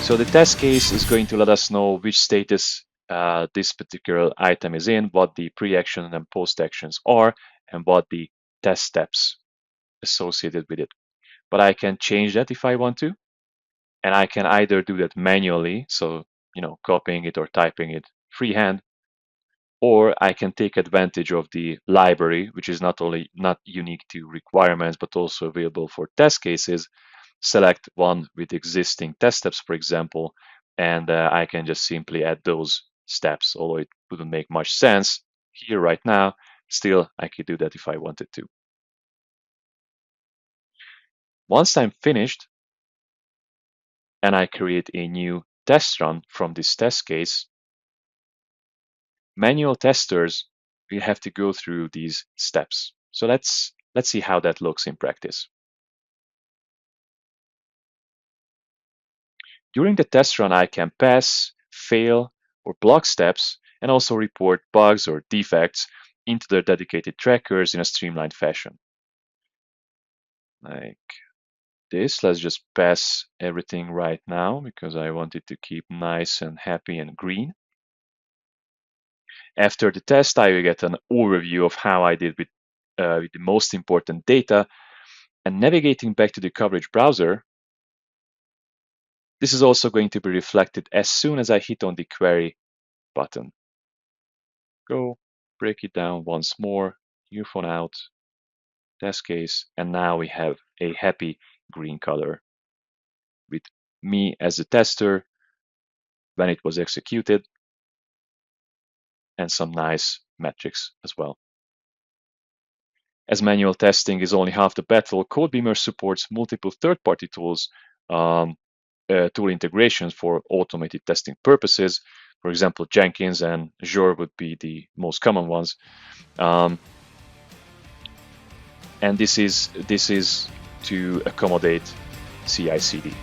So the test case is going to let us know which status this particular item is in, what the pre-action and post-actions are, and what the test steps associated with it. But I can change that if I want to, and I can either do that manually, so copying it or typing it freehand, or I can take advantage of the library, which is not only not unique to requirements but also available for test cases. Select one with existing test steps, for example, and I can just simply add those steps, although it wouldn't make much sense here right now. Still, I could do that if I wanted to. Once I'm finished and I create a new test run from this test case, manual testers will have to go through these steps. So let's see how that looks in practice. During the test run, I can pass, fail, or block steps, and also report bugs or defects into their dedicated trackers in a streamlined fashion. Like this, let's just pass everything right now because I want it to keep nice and happy and green. After the test, I will get an overview of how I did with the most important data, and navigating back to the coverage browser, this is also going to be reflected as soon as I hit on the query button. Go, break it down once more, new phone out, test case, and now we have a happy green color with me as the tester when it was executed, and some nice metrics as well. As manual testing is only half the battle, Codebeamer supports multiple third-party tools, tool integrations for automated testing purposes. For example, Jenkins and Azure would be the most common ones. And this is to accommodate CI/CD.